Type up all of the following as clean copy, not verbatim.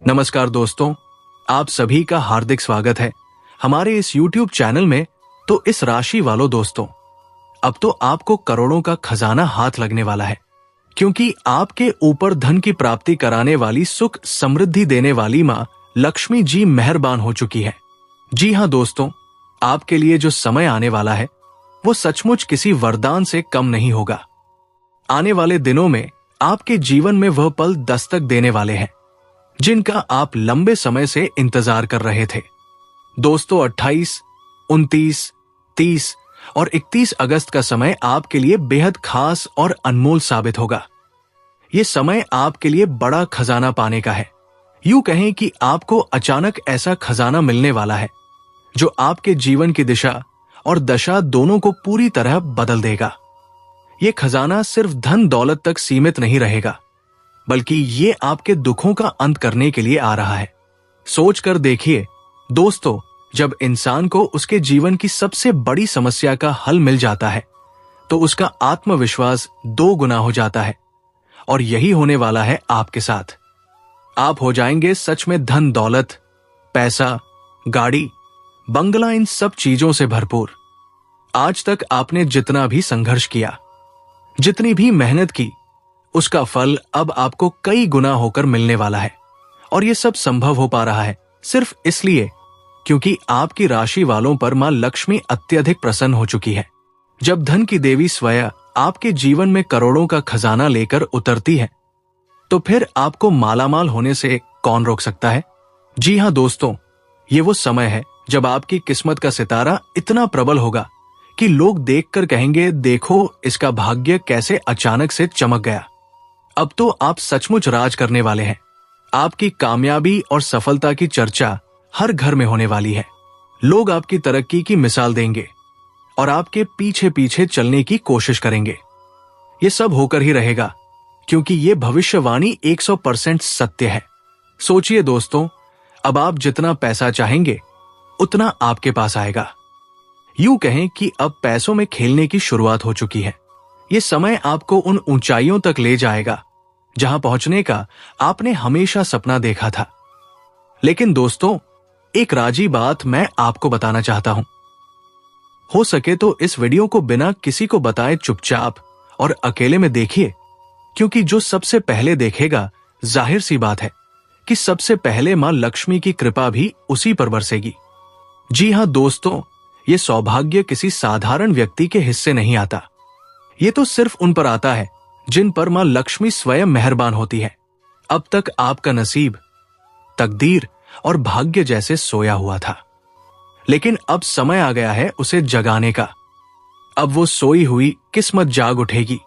नमस्कार दोस्तों, आप सभी का हार्दिक स्वागत है हमारे इस YouTube चैनल में। तो इस राशि वालों दोस्तों, अब तो आपको करोड़ों का खजाना हाथ लगने वाला है, क्योंकि आपके ऊपर धन की प्राप्ति कराने वाली, सुख समृद्धि देने वाली मां लक्ष्मी जी मेहरबान हो चुकी है। जी हां दोस्तों, आपके लिए जो समय आने वाला है वो सचमुच किसी वरदान से कम नहीं होगा। आने वाले दिनों में आपके जीवन में वह पल दस्तक देने वाले हैं जिनका आप लंबे समय से इंतजार कर रहे थे। दोस्तों, 28, 29, 30 और 31 अगस्त का समय आपके लिए बेहद खास और अनमोल साबित होगा। ये समय आपके लिए बड़ा खजाना पाने का है। यूं कहें कि आपको अचानक ऐसा खजाना मिलने वाला है जो आपके जीवन की दिशा और दशा दोनों को पूरी तरह बदल देगा। ये खजाना सिर्फ धन दौलत तक सीमित नहीं रहेगा, बल्कि ये आपके दुखों का अंत करने के लिए आ रहा है। सोच कर देखिए दोस्तों, जब इंसान को उसके जीवन की सबसे बड़ी समस्या का हल मिल जाता है तो उसका आत्मविश्वास 2 गुना हो जाता है। और यही होने वाला है आपके साथ। आप हो जाएंगे सच में धन दौलत, पैसा, गाड़ी, बंगला, इन सब चीजों से भरपूर। आज तक आपने जितना भी संघर्ष किया, जितनी भी मेहनत की, उसका फल अब आपको कई गुना होकर मिलने वाला है। और यह सब संभव हो पा रहा है सिर्फ इसलिए क्योंकि आपकी राशि वालों पर मां लक्ष्मी अत्यधिक प्रसन्न हो चुकी है। जब धन की देवी स्वयं आपके जीवन में करोड़ों का खजाना लेकर उतरती है तो फिर आपको मालामाल होने से कौन रोक सकता है। जी हां दोस्तों, ये वो समय है जब आपकी किस्मत का सितारा इतना प्रबल होगा कि लोग देखकर कहेंगे, देखो इसका भाग्य कैसे अचानक से चमक गया। अब तो आप सचमुच राज करने वाले हैं। आपकी कामयाबी और सफलता की चर्चा हर घर में होने वाली है। लोग आपकी तरक्की की मिसाल देंगे और आपके पीछे पीछे चलने की कोशिश करेंगे। ये सब होकर ही रहेगा क्योंकि ये भविष्यवाणी 100% सत्य है। सोचिए दोस्तों, अब आप जितना पैसा चाहेंगे उतना आपके पास आएगा। यूं कहें कि अब पैसों में खेलने की शुरुआत हो चुकी है। ये समय आपको उन ऊंचाइयों तक ले जाएगा जहां पहुंचने का आपने हमेशा सपना देखा था। लेकिन दोस्तों, एक राजी बात मैं आपको बताना चाहता हूं। हो सके तो इस वीडियो को बिना किसी को बताए चुपचाप और अकेले में देखिए, क्योंकि जो सबसे पहले देखेगा, जाहिर सी बात है कि सबसे पहले मां लक्ष्मी की कृपा भी उसी पर बरसेगी। जी हां दोस्तों, ये सौभाग्य किसी साधारण व्यक्ति के हिस्से नहीं आता। ये तो सिर्फ उन पर आता है जिन पर मां लक्ष्मी स्वयं मेहरबान होती है। अब तक आपका नसीब, तकदीर और भाग्य जैसे सोया हुआ था, लेकिन अब समय आ गया है उसे जगाने का। अब वो सोई हुई किस्मत जाग उठेगी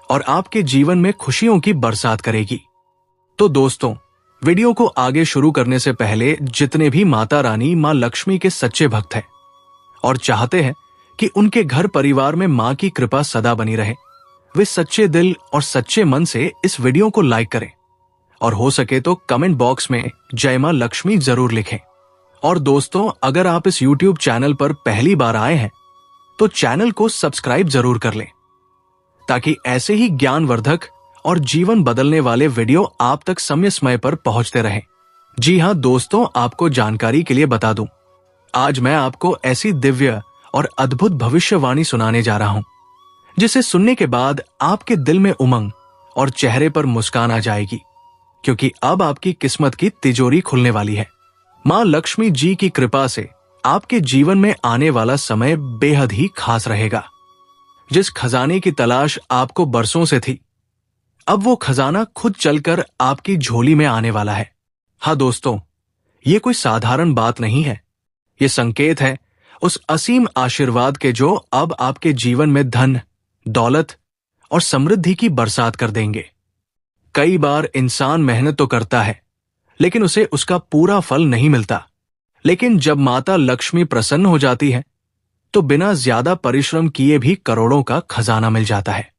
और आपके जीवन में खुशियों की बरसात करेगी। तो दोस्तों, वीडियो को आगे शुरू करने से पहले जितने भी माता रानी मां लक्ष्मी के सच्चे भक्त हैं और चाहते हैं कि उनके घर परिवार में मां की कृपा सदा बनी रहे, वे सच्चे दिल और सच्चे मन से इस वीडियो को लाइक करें और हो सके तो कमेंट बॉक्स में जय मां लक्ष्मी जरूर लिखें। और दोस्तों, अगर आप इस YouTube चैनल पर पहली बार आए हैं तो चैनल को सब्सक्राइब जरूर कर लें, ताकि ऐसे ही ज्ञानवर्धक और जीवन बदलने वाले वीडियो आप तक समय समय पर पहुंचते रहें। जी हां दोस्तों, आपको जानकारी के लिए बता दूं, आज मैं आपको ऐसी दिव्य और अद्भुत भविष्यवाणी सुनाने जा रहा हूं जिसे सुनने के बाद आपके दिल में उमंग और चेहरे पर मुस्कान आ जाएगी, क्योंकि अब आपकी किस्मत की तिजोरी खुलने वाली है। मां लक्ष्मी जी की कृपा से आपके जीवन में आने वाला समय बेहद ही खास रहेगा। जिस खजाने की तलाश आपको बरसों से थी, अब वो खजाना खुद चलकर आपकी झोली में आने वाला है। हाँ दोस्तों, ये कोई साधारण बात नहीं है। ये संकेत है उस असीम आशीर्वाद के जो अब आपके जीवन में धन, दौलत और समृद्धि की बरसात कर देंगे। कई बार इंसान मेहनत तो करता है, लेकिन उसे उसका पूरा फल नहीं मिलता। लेकिन जब माता लक्ष्मी प्रसन्न हो जाती है तो बिना ज्यादा परिश्रम किए भी करोड़ों का खजाना मिल जाता है।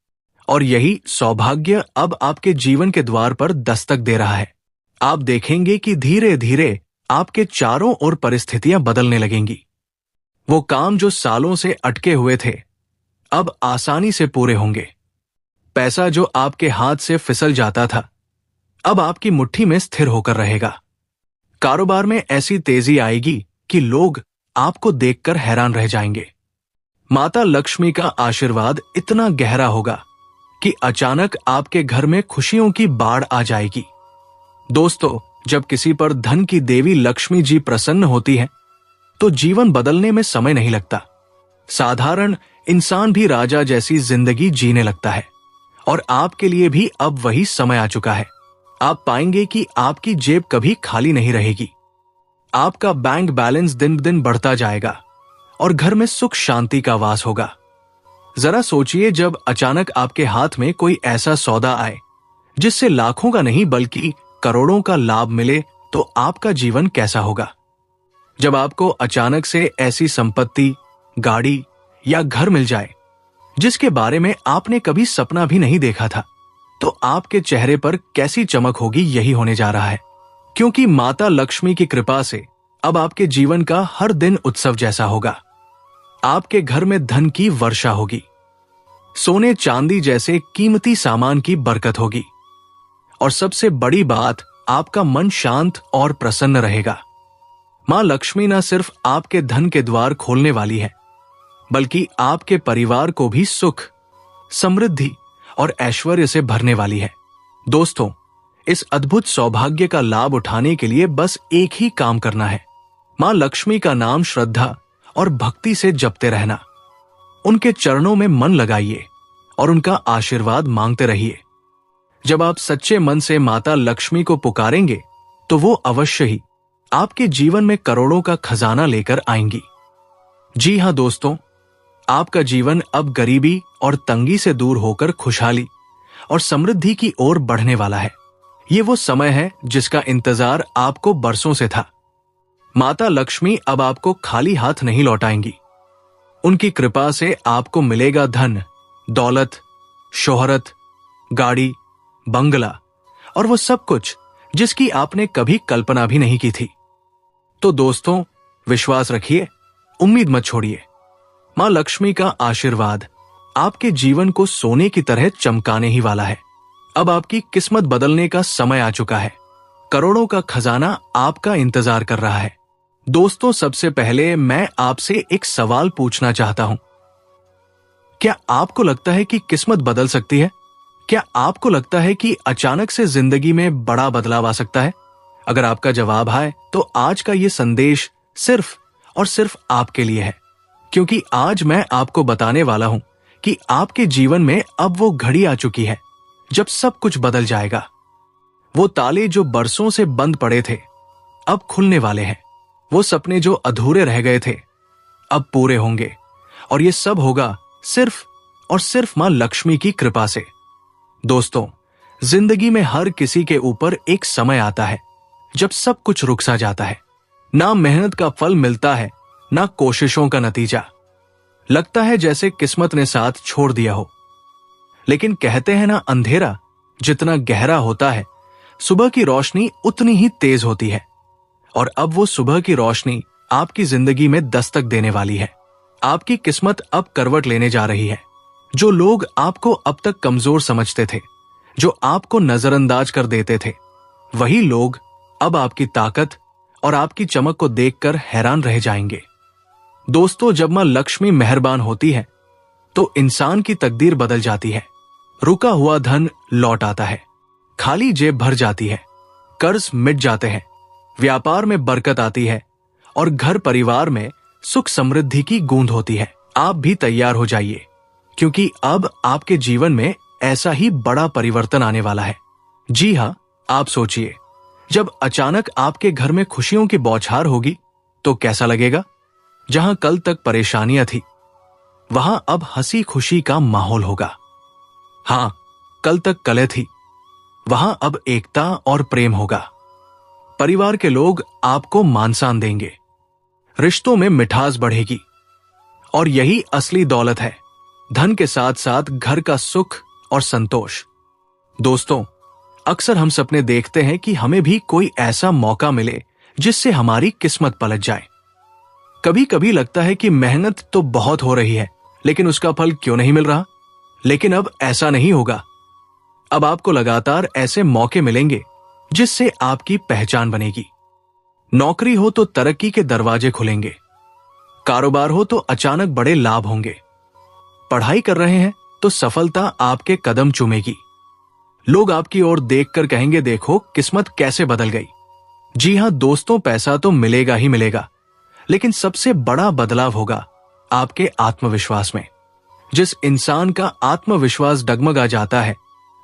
और यही सौभाग्य अब आपके जीवन के द्वार पर दस्तक दे रहा है। आप देखेंगे कि धीरे धीरे आपके चारों ओर परिस्थितियां बदलने लगेंगी। वो काम जो सालों से अटके हुए थे, अब आसानी से पूरे होंगे। पैसा जो आपके हाथ से फिसल जाता था, अब आपकी मुट्ठी में स्थिर होकर रहेगा। कारोबार में ऐसी तेजी आएगी कि लोग आपको देखकर हैरान रह जाएंगे। माता लक्ष्मी का आशीर्वाद इतना गहरा होगा कि अचानक आपके घर में खुशियों की बाढ़ आ जाएगी। दोस्तों, जब किसी पर धन की देवी लक्ष्मी जी प्रसन्न होती है तो जीवन बदलने में समय नहीं लगता। साधारण इंसान भी राजा जैसी जिंदगी जीने लगता है। और आपके लिए भी अब वही समय आ चुका है। आप पाएंगे कि आपकी जेब कभी खाली नहीं रहेगी। आपका बैंक बैलेंस दिन दिन बढ़ता जाएगा और घर में सुख शांति का वास होगा। जरा सोचिए, जब अचानक आपके हाथ में कोई ऐसा सौदा आए जिससे लाखों का नहीं बल्कि करोड़ों का लाभ मिले, तो आपका जीवन कैसा होगा। जब आपको अचानक से ऐसी संपत्ति, गाड़ी या घर मिल जाए जिसके बारे में आपने कभी सपना भी नहीं देखा था, तो आपके चेहरे पर कैसी चमक होगी, यही होने जा रहा है। क्योंकि माता लक्ष्मी की कृपा से अब आपके जीवन का हर दिन उत्सव जैसा होगा। आपके घर में धन की वर्षा होगी, सोने चांदी जैसे कीमती सामान की बरकत होगी, और सबसे बड़ी बात, आपका मन शांत और प्रसन्न रहेगा। मां लक्ष्मी न सिर्फ आपके धन के द्वार खोलने वाली है, बल्कि आपके परिवार को भी सुख, समृद्धि और ऐश्वर्य से भरने वाली है। दोस्तों, इस अद्भुत सौभाग्य का लाभ उठाने के लिए बस एक ही काम करना है। मां लक्ष्मी का नाम श्रद्धा और भक्ति से जपते रहना। उनके चरणों में मन लगाइए और उनका आशीर्वाद मांगते रहिए। जब आप सच्चे मन से माता लक्ष्मी को पुकारेंगे तो वो अवश्य ही आपके जीवन में करोड़ों का खजाना लेकर आएंगी। जी हां दोस्तों, आपका जीवन अब गरीबी और तंगी से दूर होकर खुशहाली और समृद्धि की ओर बढ़ने वाला है। ये वो समय है जिसका इंतजार आपको बरसों से था। माता लक्ष्मी अब आपको खाली हाथ नहीं लौटाएंगी। उनकी कृपा से आपको मिलेगा धन, दौलत, शोहरत, गाड़ी, बंगला और वो सब कुछ जिसकी आपने कभी कल्पना भी नहीं की थी। तो दोस्तों, विश्वास रखिए, उम्मीद मत छोड़िए। मां लक्ष्मी का आशीर्वाद आपके जीवन को सोने की तरह चमकाने ही वाला है। अब आपकी किस्मत बदलने का समय आ चुका है। करोड़ों का खजाना आपका इंतजार कर रहा है। दोस्तों, सबसे पहले मैं आपसे एक सवाल पूछना चाहता हूं। क्या आपको लगता है कि किस्मत बदल सकती है? क्या आपको लगता है कि अचानक से जिंदगी में बड़ा बदलाव आ सकता है? अगर आपका जवाब है तो आज का ये संदेश सिर्फ और सिर्फ आपके लिए है, क्योंकि आज मैं आपको बताने वाला हूं कि आपके जीवन में अब वो घड़ी आ चुकी है जब सब कुछ बदल जाएगा। वो ताले जो बरसों से बंद पड़े थे अब खुलने वाले हैं। वो सपने जो अधूरे रह गए थे अब पूरे होंगे, और ये सब होगा सिर्फ और सिर्फ मां लक्ष्मी की कृपा से। दोस्तों, जिंदगी में हर किसी के ऊपर एक समय आता है जब सब कुछ रुक सा जाता है। ना मेहनत का फल मिलता है, ना कोशिशों का नतीजा। लगता है जैसे किस्मत ने साथ छोड़ दिया हो। लेकिन कहते हैं ना, अंधेरा जितना गहरा होता है, सुबह की रोशनी उतनी ही तेज होती है। और अब वो सुबह की रोशनी आपकी जिंदगी में दस्तक देने वाली है। आपकी किस्मत अब करवट लेने जा रही है। जो लोग आपको अब तक कमजोर समझते थे, जो आपको नजरअंदाज कर देते थे, वही लोग अब आपकी ताकत और आपकी चमक को देखकर हैरान रह जाएंगे। दोस्तों, जब मां लक्ष्मी मेहरबान होती है तो इंसान की तकदीर बदल जाती है। रुका हुआ धन लौट आता है, खाली जेब भर जाती है, कर्ज मिट जाते हैं, व्यापार में बरकत आती है और घर परिवार में सुख समृद्धि की गूंज होती है। आप भी तैयार हो जाइए, क्योंकि अब आपके जीवन में ऐसा ही बड़ा परिवर्तन आने वाला है। जी हां, आप सोचिए, जब अचानक आपके घर में खुशियों की बौछार होगी तो कैसा लगेगा? जहां कल तक परेशानियां थी, वहां अब हंसी खुशी का माहौल होगा। हां, कल तक कलह थी, वहां अब एकता और प्रेम होगा। परिवार के लोग आपको मान-सम्मान देंगे, रिश्तों में मिठास बढ़ेगी, और यही असली दौलत है, धन के साथ साथ घर का सुख और संतोष। दोस्तों, अक्सर हम सपने देखते हैं कि हमें भी कोई ऐसा मौका मिले जिससे हमारी किस्मत पलट जाए। कभी कभी लगता है कि मेहनत तो बहुत हो रही है, लेकिन उसका फल क्यों नहीं मिल रहा? लेकिन अब ऐसा नहीं होगा। अब आपको लगातार ऐसे मौके मिलेंगे जिससे आपकी पहचान बनेगी। नौकरी हो तो तरक्की के दरवाजे खुलेंगे, कारोबार हो तो अचानक बड़े लाभ होंगे, पढ़ाई कर रहे हैं तो सफलता आपके कदम चूमेगी। लोग आपकी ओर देखकर कहेंगे, देखो किस्मत कैसे बदल गई। जी हां दोस्तों, पैसा तो मिलेगा ही मिलेगा, लेकिन सबसे बड़ा बदलाव होगा आपके आत्मविश्वास में। जिस इंसान का आत्मविश्वास डगमगा जाता है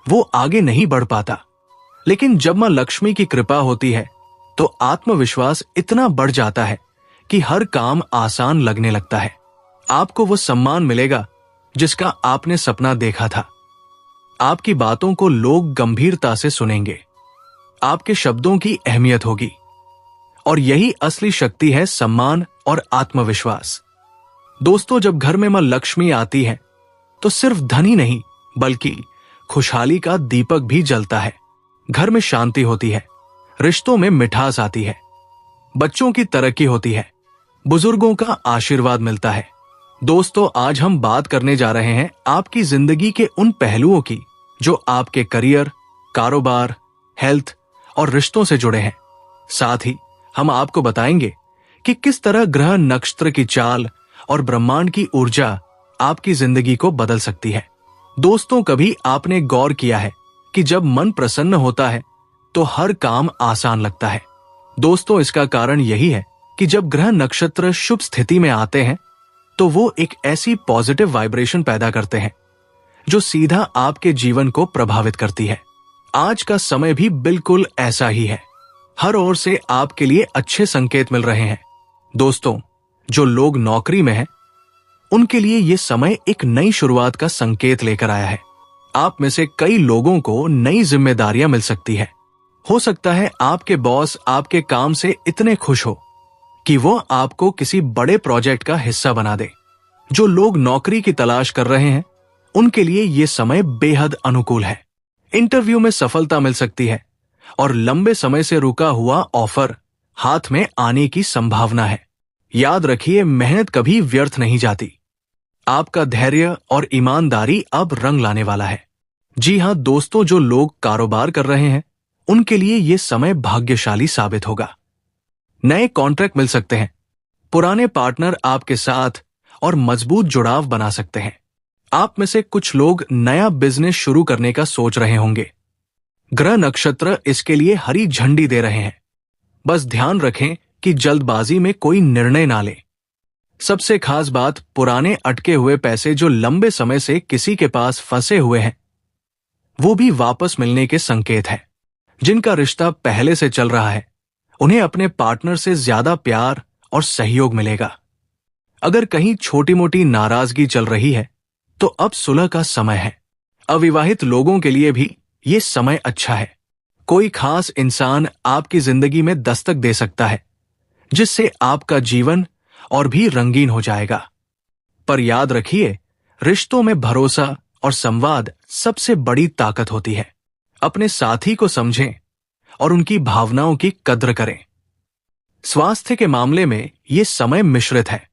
वो आगे नहीं बढ़ पाता, लेकिन जब मां लक्ष्मी की कृपा होती है तो आत्मविश्वास इतना बढ़ जाता है कि हर काम आसान लगने लगता है। आपको वो सम्मान मिलेगा जिसका आपने सपना देखा था। आपकी बातों को लोग गंभीरता से सुनेंगे, आपके शब्दों की अहमियत होगी, और यही असली शक्ति है, सम्मान और आत्मविश्वास। दोस्तों, जब घर में मां लक्ष्मी आती है तो सिर्फ धन ही नहीं बल्कि खुशहाली का दीपक भी जलता है। घर में शांति होती है, रिश्तों में मिठास आती है, बच्चों की तरक्की होती है, बुजुर्गों का आशीर्वाद मिलता है। दोस्तों, आज हम बात करने जा रहे हैं आपकी जिंदगी के उन पहलुओं की जो आपके करियर, कारोबार, हेल्थ और रिश्तों से जुड़े हैं। साथ ही हम आपको बताएंगे कि किस तरह ग्रह, नक्षत्र की चाल और ब्रह्मांड की ऊर्जा आपकी जिंदगी को बदल सकती है। दोस्तों, कभी आपने गौर किया है कि जब मन प्रसन्न होता है तो हर काम आसान लगता है? दोस्तों, इसका कारण यही है कि जब ग्रह नक्षत्र शुभ स्थिति में आते हैं तो वो एक ऐसी पॉजिटिव वाइब्रेशन पैदा करते हैं जो सीधा आपके जीवन को प्रभावित करती है। आज का समय भी बिल्कुल ऐसा ही है। हर ओर से आपके लिए अच्छे संकेत मिल रहे हैं। दोस्तों, जो लोग नौकरी में हैं उनके लिए यह समय एक नई शुरुआत का संकेत लेकर आया है। आप में से कई लोगों को नई जिम्मेदारियां मिल सकती है। हो सकता है आपके बॉस आपके काम से इतने खुश हो कि वो आपको किसी बड़े प्रोजेक्ट का हिस्सा बना दे। जो लोग नौकरी की तलाश कर रहे हैं उनके लिए यह समय बेहद अनुकूल है। इंटरव्यू में सफलता मिल सकती है और लंबे समय से रुका हुआ ऑफर हाथ में आने की संभावना है। याद रखिए, मेहनत कभी व्यर्थ नहीं जाती। आपका धैर्य और ईमानदारी अब रंग लाने वाला है। जी हां दोस्तों, जो लोग कारोबार कर रहे हैं उनके लिए यह समय भाग्यशाली साबित होगा। नए कॉन्ट्रैक्ट मिल सकते हैं, पुराने पार्टनर आपके साथ और मजबूत जुड़ाव बना सकते हैं। आप में से कुछ लोग नया बिजनेस शुरू करने का सोच रहे होंगे। ग्रह नक्षत्र इसके लिए हरी झंडी दे रहे हैं। बस ध्यान रखें कि जल्दबाजी में कोई निर्णय ना लें। सबसे खास बात, पुराने अटके हुए पैसे जो लंबे समय से किसी के पास फंसे हुए हैं वो भी वापस मिलने के संकेत हैं। जिनका रिश्ता पहले से चल रहा है उन्हें अपने पार्टनर से ज्यादा प्यार और सहयोग मिलेगा। अगर कहीं छोटी मोटी नाराजगी चल रही है तो अब सुलह का समय है। अविवाहित लोगों के लिए भी ये समय अच्छा है। कोई खास इंसान आपकी जिंदगी में दस्तक दे सकता है जिससे आपका जीवन और भी रंगीन हो जाएगा। पर याद रखिए, रिश्तों में भरोसा और संवाद सबसे बड़ी ताकत होती है। अपने साथी को समझें और उनकी भावनाओं की कद्र करें। स्वास्थ्य के मामले में यह समय मिश्रित है।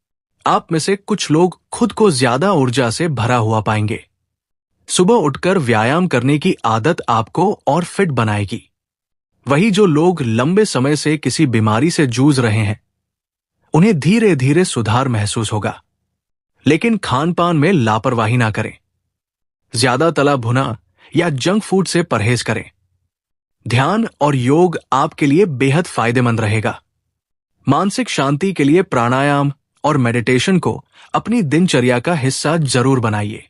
आप में से कुछ लोग खुद को ज्यादा ऊर्जा से भरा हुआ पाएंगे। सुबह उठकर व्यायाम करने की आदत आपको और फिट बनाएगी। वही जो लोग लंबे समय से किसी बीमारी से जूझ रहे हैं उन्हें धीरे धीरे सुधार महसूस होगा। लेकिन खान पान में लापरवाही ना करें। ज्यादा तला भुना या जंक फूड से परहेज करें। ध्यान और योग आपके लिए बेहद फायदेमंद रहेगा। मानसिक शांति के लिए प्राणायाम और मेडिटेशन को अपनी दिनचर्या का हिस्सा जरूर बनाइए।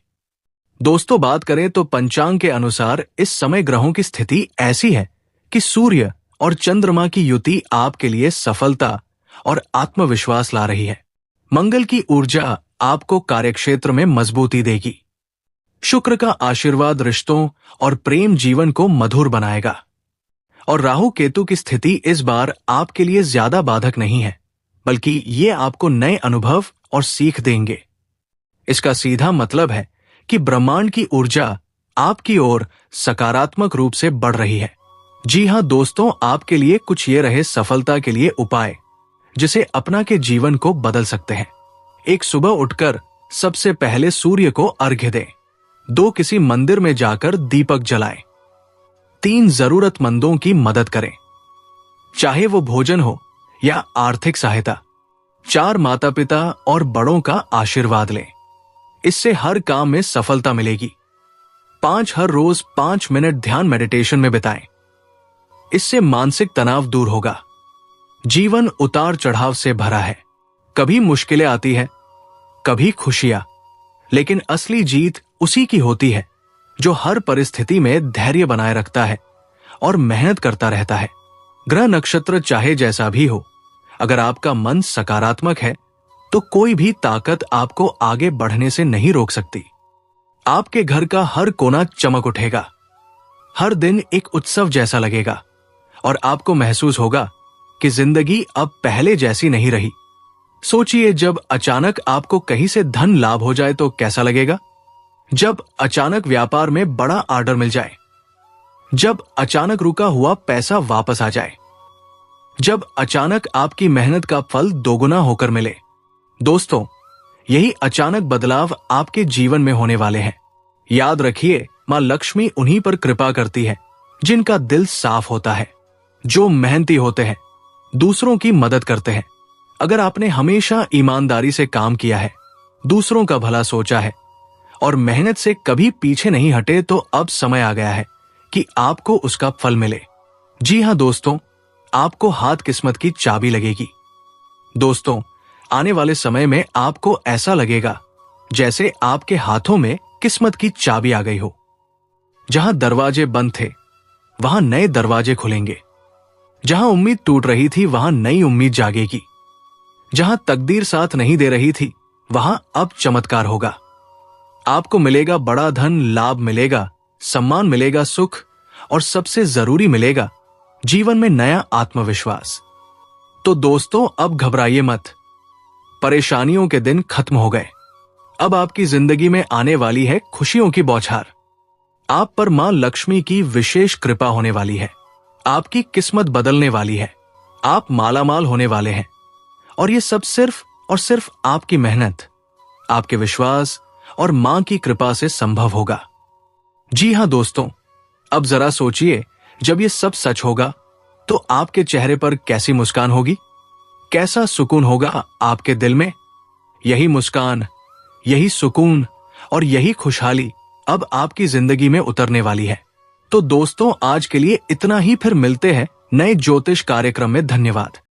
दोस्तों, बात करें तो पंचांग के अनुसार इस समय ग्रहों की स्थिति ऐसी है कि सूर्य और चंद्रमा की युति आपके लिए सफलता और आत्मविश्वास ला रही है। मंगल की ऊर्जा आपको कार्यक्षेत्र में मजबूती देगी। शुक्र का आशीर्वाद रिश्तों और प्रेम जीवन को मधुर बनाएगा। और राहु केतु की स्थिति इस बार आपके लिए ज्यादा बाधक नहीं है, बल्कि ये आपको नए अनुभव और सीख देंगे। इसका सीधा मतलब है कि ब्रह्मांड की ऊर्जा आपकी ओर सकारात्मक रूप से बढ़ रही है। जी हां दोस्तों, आपके लिए कुछ ये रहे सफलता के लिए उपाय जिसे अपना के जीवन को बदल सकते हैं। एक, सुबह उठकर सबसे पहले सूर्य को अर्घ्य दें। 2, किसी मंदिर में जाकर दीपक जलाएं। 3, जरूरतमंदों की मदद करें, चाहे वो भोजन हो या आर्थिक सहायता। 4 माता पिता और बड़ों का आशीर्वाद लें, इससे हर काम में सफलता मिलेगी। 5 हर रोज 5 मिनट ध्यान मेडिटेशन में बिताएं, इससे मानसिक तनाव दूर होगा। जीवन उतार चढ़ाव से भरा है, कभी मुश्किलें आती है, कभी खुशियां, लेकिन असली जीत उसी की होती है जो हर परिस्थिति में धैर्य बनाए रखता है और मेहनत करता रहता है। ग्रह नक्षत्र चाहे जैसा भी हो, अगर आपका मन सकारात्मक है तो कोई भी ताकत आपको आगे बढ़ने से नहीं रोक सकती। आपके घर का हर कोना चमक उठेगा, हर दिन एक उत्सव जैसा लगेगा और आपको महसूस होगा कि जिंदगी अब पहले जैसी नहीं रही। सोचिए, जब अचानक आपको कहीं से धन लाभ हो जाए तो कैसा लगेगा? जब अचानक व्यापार में बड़ा ऑर्डर मिल जाए, जब अचानक रुका हुआ पैसा वापस आ जाए, जब अचानक आपकी मेहनत का फल दोगुना होकर मिले। दोस्तों, यही अचानक बदलाव आपके जीवन में होने वाले हैं। याद रखिए, मां लक्ष्मी उन्हीं पर कृपा करती है जिनका दिल साफ होता है, जो मेहनती होते हैं, दूसरों की मदद करते हैं। अगर आपने हमेशा ईमानदारी से काम किया है, दूसरों का भला सोचा है और मेहनत से कभी पीछे नहीं हटे, तो अब समय आ गया है कि आपको उसका फल मिले। जी हां दोस्तों, आपको हाथ किस्मत की चाबी लगेगी। दोस्तों, आने वाले समय में आपको ऐसा लगेगा जैसे आपके हाथों में किस्मत की चाबी आ गई हो। जहां दरवाजे बंद थे वहां नए दरवाजे खुलेंगे, जहां उम्मीद टूट रही थी वहां नई उम्मीद जागेगी, जहां तकदीर साथ नहीं दे रही थी वहां अब चमत्कार होगा। आपको मिलेगा बड़ा धन, लाभ मिलेगा, सम्मान मिलेगा, सुख और सबसे जरूरी मिलेगा जीवन में नया आत्मविश्वास। तो दोस्तों, अब घबराइए मत, परेशानियों के दिन खत्म हो गए। अब आपकी जिंदगी में आने वाली है खुशियों की बौछार। आप पर मां लक्ष्मी की विशेष कृपा होने वाली है, आपकी किस्मत बदलने वाली है, आप मालामाल होने वाले हैं और ये सब सिर्फ और सिर्फ आपकी मेहनत, आपके विश्वास और मां की कृपा से संभव होगा। जी हां दोस्तों, अब जरा सोचिए, जब ये सब सच होगा तो आपके चेहरे पर कैसी मुस्कान होगी, कैसा सुकून होगा आपके दिल में। यही मुस्कान, यही सुकून और यही खुशहाली अब आपकी जिंदगी में उतरने वाली है। तो दोस्तों, आज के लिए इतना ही, फिर मिलते हैं नए ज्योतिष कार्यक्रम में। धन्यवाद।